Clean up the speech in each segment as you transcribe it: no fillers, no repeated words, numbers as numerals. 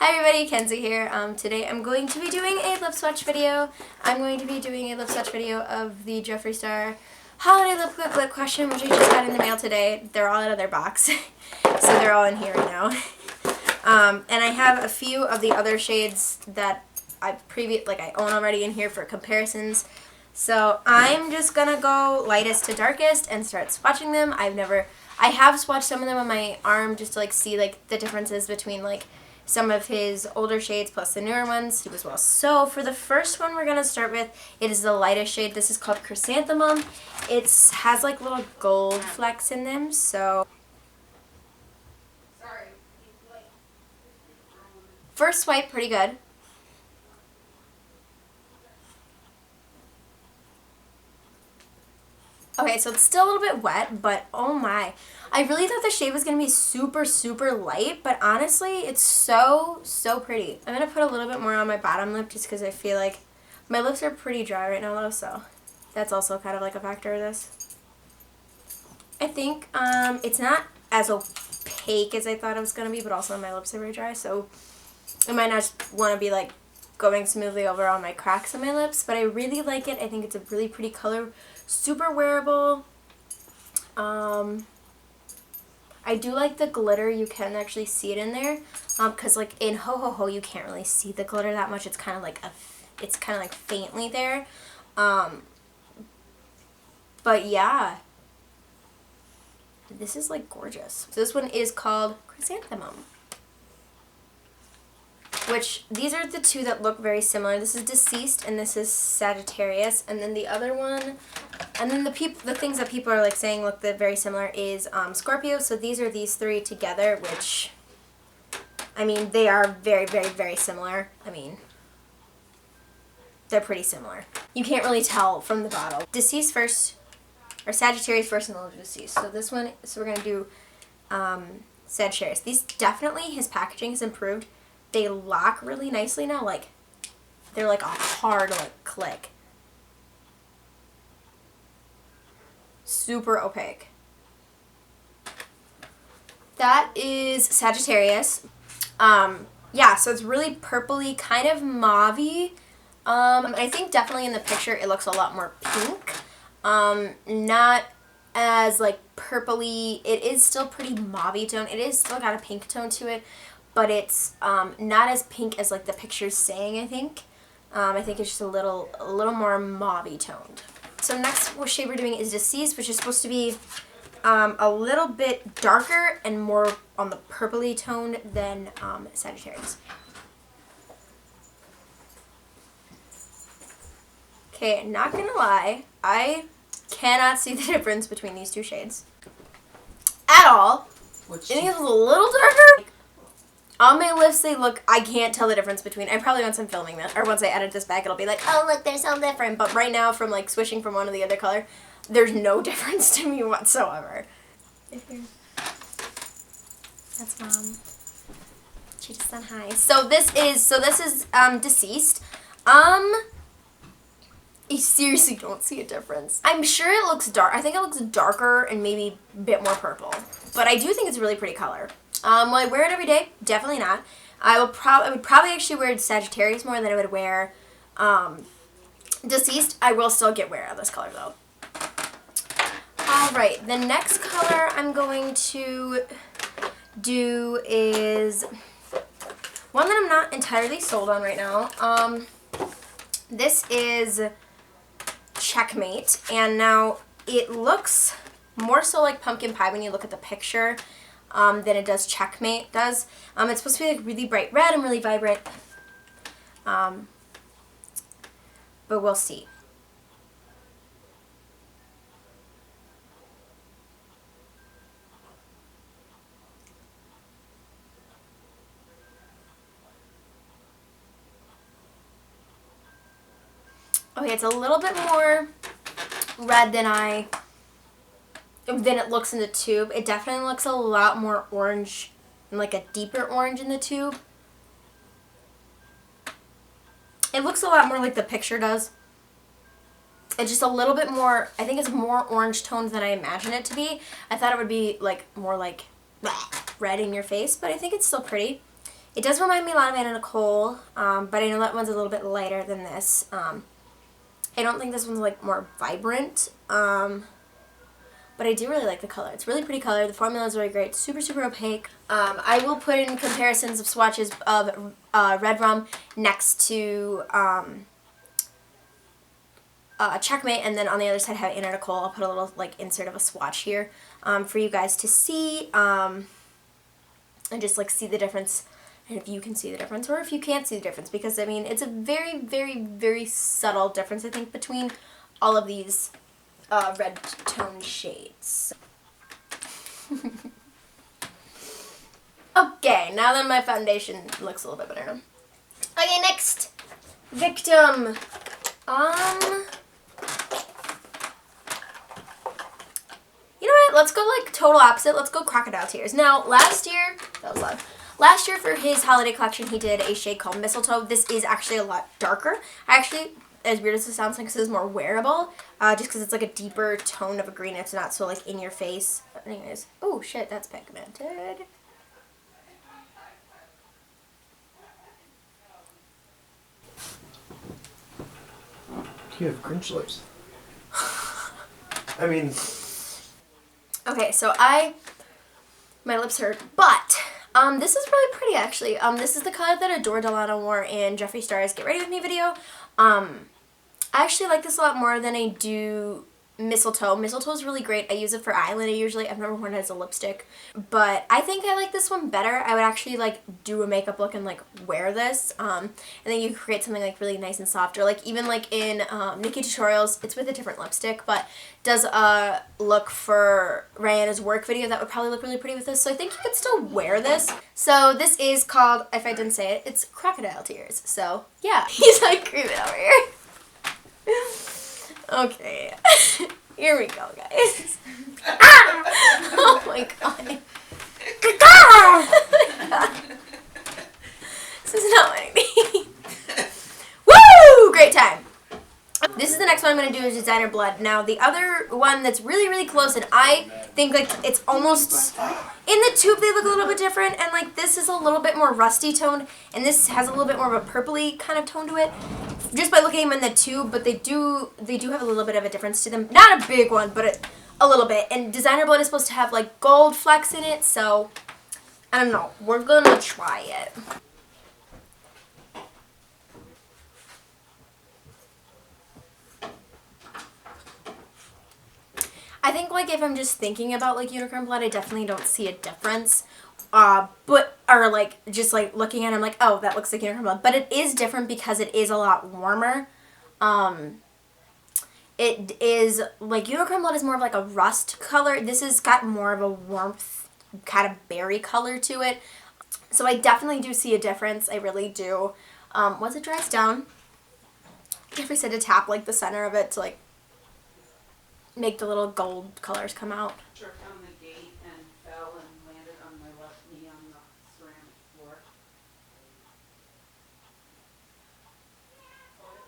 Hi everybody, Kenzie here. Today I'm going to be doing a lip swatch video. I'm going to be doing a lip swatch video of the Jeffree Star Holiday Lip Question, which I just got in the mail today. They're all out of their box, so they're all in here right now. And I have a few of the other shades that I own already in here for comparisons. So I'm just gonna go lightest to darkest and start swatching them. I have swatched some of them on my arm just to see the differences between some of his older shades plus the newer ones as well. So for the first one we're gonna start with, it is the lightest shade. This is called Chrysanthemum. It has little gold flecks in them, so first swipe, pretty good. Okay, so it's still a little bit wet, but oh my. I really thought the shade was going to be super, super light, but honestly, it's so, so pretty. I'm going to put a little bit more on my bottom lip just because I feel like my lips are pretty dry right now, though, so that's also kind of a factor of this. I think it's not as opaque as I thought it was going to be, but also my lips are very dry, so I might not want to be going smoothly over all my cracks in my lips, but I really like it. I think it's a really pretty color, super wearable. I do like the glitter. You can actually see it in there, because in Ho Ho Ho you can't really see the glitter that much. It's kind of it's kind of faintly there, but yeah, this is gorgeous. So this one is called Chrysanthemum, which these are the two that look very similar. This is Deceased and this is Sagittarius, and then the other one, and then the things that people are saying look very similar is Scorpio. So these are these three together, which I mean they are very, very, very similar. I mean they're pretty similar. You can't really tell from the bottle. Deceased first, or Sagittarius first, and then we'll do Deceased. So this one, so we're gonna do Sagittarius. These definitely, his packaging has improved. They lock really nicely now, they're a hard click. Super opaque. That is Sagittarius. Yeah, so it's really purpley, kind of mauve-y. I think definitely in the picture it looks a lot more pink. Not as purpley. It is still pretty mauve tone. It is still got a pink tone to it, but it's not as pink as the picture's saying, I think. I think it's just a little more mauve toned. So next shade we're doing is Deceased, which is supposed to be a little bit darker and more on the purpley tone than Sagittarius. Okay, not gonna lie, I cannot see the difference between these two shades at all. I think it's a little darker. On my lips, I can't tell the difference between, I probably once I'm filming this, or once I edit this back, it'll be oh look, they're so different. But right now, from switching from one to the other color, there's no difference to me whatsoever. That's Mom. She just said hi. So this is Deceased. You seriously don't see a difference. I'm sure it looks dark. I think it looks darker and maybe a bit more purple. But I do think it's a really pretty color. Will I wear it every day? Definitely not. I would probably actually wear Sagittarius more than I would wear Deceased. I will still get wear of this color though. Alright, the next color I'm going to do is one that I'm not entirely sold on right now. This is Checkmate, and now it looks more so like pumpkin pie when you look at the picture than it does Checkmate does. It's supposed to be really bright red and really vibrant, but we'll see. Okay, it's a little bit more red than it looks in the tube. It definitely looks a lot more orange, and a deeper orange in the tube. It looks a lot more like the picture does. It's just a little bit more, I think it's more orange toned than I imagined it to be. I thought it would be more red in your face, but I think it's still pretty. It does remind me a lot of Anna Nicole, but I know that one's a little bit lighter than this. I don't think this one's like more vibrant, but I do really like the color. It's really pretty color. The formula is really great. Super, super opaque. I will put in comparisons of swatches of Red Rum next to Checkmate, and then on the other side have Anna Nicole. I'll put a little like insert of a swatch here for you guys to see and just like see the difference. And if you can see the difference, or if you can't see the difference, because I mean, it's a very, very, very subtle difference, I think, between all of these red tone shades. Okay, now that my foundation looks a little bit better. Okay, next victim. You know what? Let's go like total opposite. Let's go Crocodile Tears. Now, last year, that was loud. Last year for his holiday collection, he did a shade called Mistletoe. This is actually a lot darker. Actually, as weird as it sounds, like this is more wearable, just because it's like a deeper tone of a green. It's not so like in your face. But anyways, oh shit, that's pigmented. You have Grinch lips. I mean... Okay, so my lips hurt, but this is really pretty actually. This is the color that Adore Delano wore in Jeffree Star's Get Ready With Me video. I actually like this a lot more than I do Mistletoe. Mistletoe is really great. I use it for eyeliner usually. I've never worn it as a lipstick, but I think I like this one better. I would actually like do a makeup look and like wear this, and then you create something like really nice and soft, or like even like in Nikki Tutorials, it's with a different lipstick, but does a look for Rihanna's work video that would probably look really pretty with this. So I think you could still wear this. So this is called, if I didn't say it, it's Crocodile Tears. So yeah, he's like creeping over here. Okay, here we go, guys. Ah! Oh my god. Oh my god. This is not what I need. Woo! Great time. This is the next one I'm going to do is Designer Blood. Now, the other one that's really, really close, and I think like it's almost, in the tube they look a little bit different, and like this is a little bit more rusty toned, and this has a little bit more of a purpley kind of tone to it, just by looking at them in the tube, but they do have a little bit of a difference to them. Not a big one, but a little bit. And Designer Blood is supposed to have like gold flecks in it, so I don't know. We're going to try it. I think like if I'm just thinking about like unicorn blood, I definitely don't see a difference. Or like just like looking at it, I'm like, oh, that looks like unicorn blood. But it is different because it is a lot warmer. It is like unicorn blood is more of like a rust color. This has got more of a warmth kind of berry color to it. So I definitely do see a difference. I really do. Once it dries down, Jeffree said to tap like the center of it to like make the little gold colors come out. Tripped on the gate and fell and landed on my left knee on the ceramic floor. Oh, it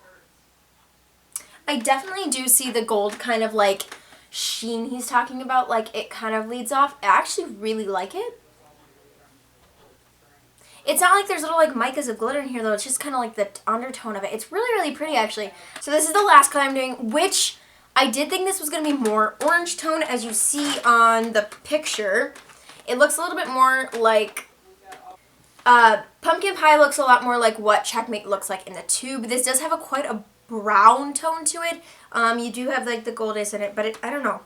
hurts. I definitely do see the gold kind of like sheen he's talking about, like it kind of leads off. I actually really like it. It's not like there's little like micas of glitter in here though, it's just kind of like the undertone of it. It's really, really pretty actually. So this is the last color I'm doing, which I did think this was going to be more orange tone, as you see on the picture. It looks a little bit more like, Pumpkin Pie looks a lot more like what Checkmate looks like in the tube. This does have quite a brown tone to it. You do have like the goldies in it, but I don't know.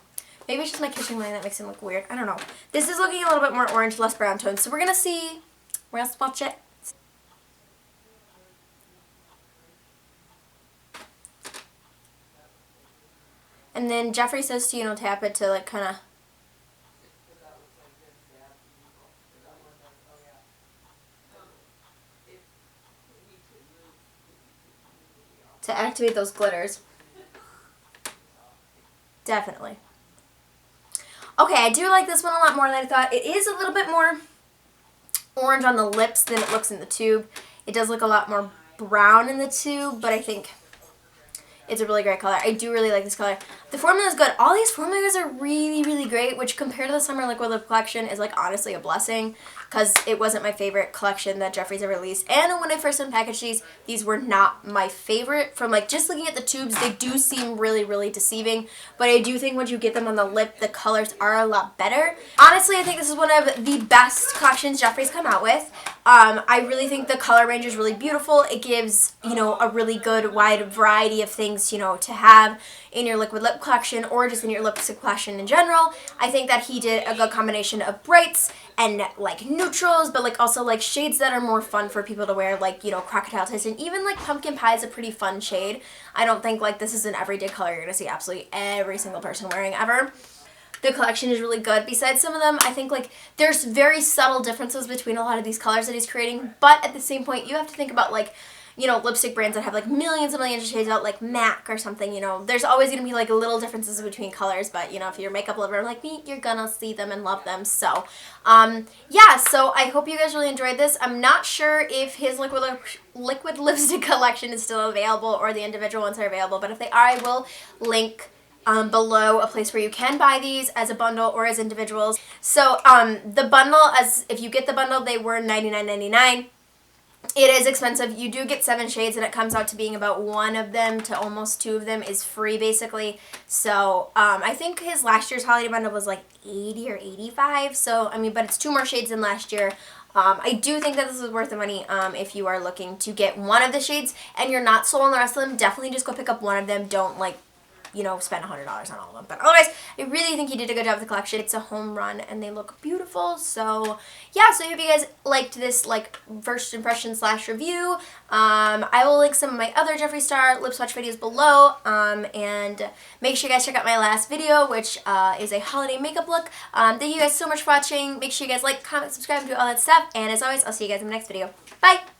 Maybe it's just my kitchen lighting that makes it look weird. I don't know. This is looking a little bit more orange, less brown tone. So we're going to see. We're going to swatch it. And then Jeffree says to, you know, tap it to like kind of to activate those glitters. Definitely. Okay, I do like this one a lot more than I thought. It is a little bit more orange on the lips than it looks in the tube. It does look a lot more brown in the tube, but I think it's a really great color. I do really like this color. The formula is good. All these formulas are really, really great, which compared to the Summer Liquid Lip Collection is like honestly a blessing. because it wasn't my favorite collection that Jeffree's ever released. And when I first unpackaged these were not my favorite. From like just looking at the tubes, they do seem really, really deceiving. But I do think once you get them on the lip, the colors are a lot better. Honestly, I think this is one of the best collections Jeffree's come out with. I really think the color range is really beautiful. It gives, you know, a really good wide variety of things, you know, to have in your liquid lip collection or just in your lipstick collection in general. I think that he did a good combination of brights and like neutrals, but like also like shades that are more fun for people to wear, like, you know, Crocodile Tears, and even like Pumpkin Pie is a pretty fun shade. I don't think like this is an everyday color you're gonna see absolutely every single person wearing ever. The collection is really good. Besides some of them, I think like there's very subtle differences between a lot of these colors that he's creating, but at the same point you have to think about like, you know, lipstick brands that have like millions and millions of shades out, like MAC or something, you know. There's always going to be like little differences between colors, but, you know, if you're a makeup lover like me, you're gonna see them and love them. So, yeah, so I hope you guys really enjoyed this. I'm not sure if his liquid lipstick collection is still available or the individual ones are available, but if they are, I will link below a place where you can buy these as a bundle or as individuals. So, the bundle, as if you get the bundle, they were $99.99. It is expensive. You do get 7 shades, and it comes out to being about 1 of them to almost 2 of them is free, basically. So, I think his last year's holiday bundle was like 80 or 85. So, I mean, but it's 2 more shades than last year. I do think that this is worth the money if you are looking to get one of the shades and you're not sold on the rest of them. Definitely just go pick up one of them. Don't, like, you know, spend $100 on all of them. But otherwise, I really think he did a good job with the collection. It's a home run, and they look beautiful. So, yeah, so I hope you guys liked this, like, first impression / review. I will link some of my other Jeffree Star lip swatch videos below, and make sure you guys check out my last video, which is a holiday makeup look. Thank you guys so much for watching. Make sure you guys like, comment, subscribe, and do all that stuff. And as always, I'll see you guys in the next video. Bye!